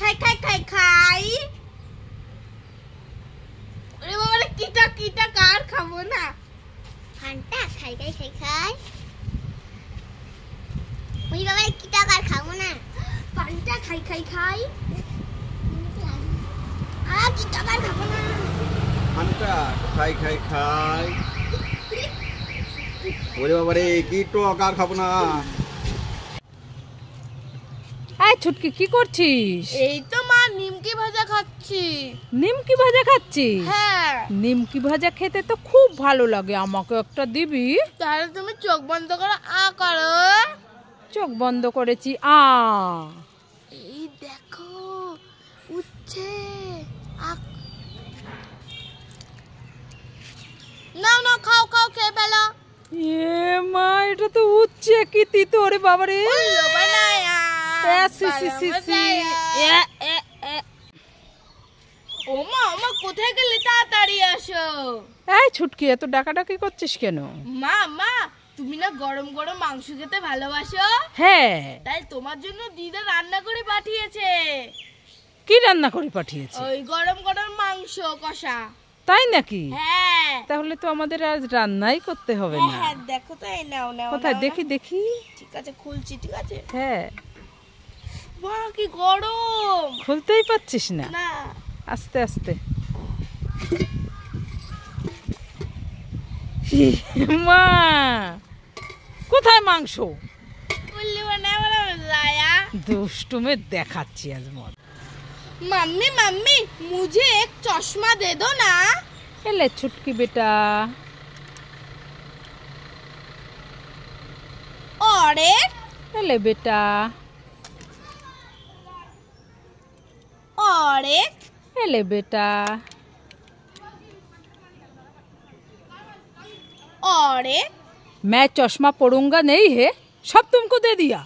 খাই খাই খাই খাই। ওরে বাবা রে, কিটা কিটা কার খাবো না। ফান্টা খাই খাই খাই খাই। ওই বাবা কিটা কার খাবো না। ফান্টা খাই খাই খাই। কিটা কার খাবো না। ফান্টা খাই খাই খাই। ওরে বাবা রে, কিটো কার খাবো না। এই ছুটকি কি করছিস? এই তো মা নিমকি ভাজা খাচ্ছি। নিমকি ভাজা খাচ্ছিস? হ্যাঁ। নিমকি ভাজা খেতে তো খুব ভালো লাগে, আমাকে একটা দিবি? তাহলে তুমি চোখ বন্ধ করে আ করো। চোখ বন্ধ করেছি, আ। এই দেখো উঠছে। নাও নাও খাও খাও, খেয়ে ফেলো। এ মা, এটা তো উচ্ছে কি তিতো রে বাবা রে। ওমা ওমা, কোথায় গেলে? তাড়াতাড়ি আসো। এই ছুটকি, এত ডাকাডাকি করছিস কেন? মা মা, তুমি না গরম গরম মাংস খেতে ভালোবাসো। হ্যাঁ। তাই তোমার জন্য দিদা রান্না করে পাঠিয়েছে। কি রান্না করে পাঠিয়েছে? ওই গরম গরম মাংস কষা। তাই নাকি? হ্যাঁ। তাহলে তো আমাদের আজ রান্নাই করতে হবে না। হ্যাঁ দেখো তো, এই নাও নাও। কোথায় দেখি দেখি। ঠিক আছে, খুলছি। ঠিক আছে। হ্যাঁ। মা কি গরম। খুলতেই পারছিস না? না। আস্তে আস্তে। মা, কোথায় মাংস? দুষ্টুমে দেখাচ্ছি আজ মত। मम्मी मम्मी, मुझे एक चश्मा दे दो ना। এলে ছুটকি বেটা। और एक। এলে বেটা। और एक। এলে বেটা। और एक। मैं चश्मा पढ़ूंगा नहीं है, सब तुमको दे दिया।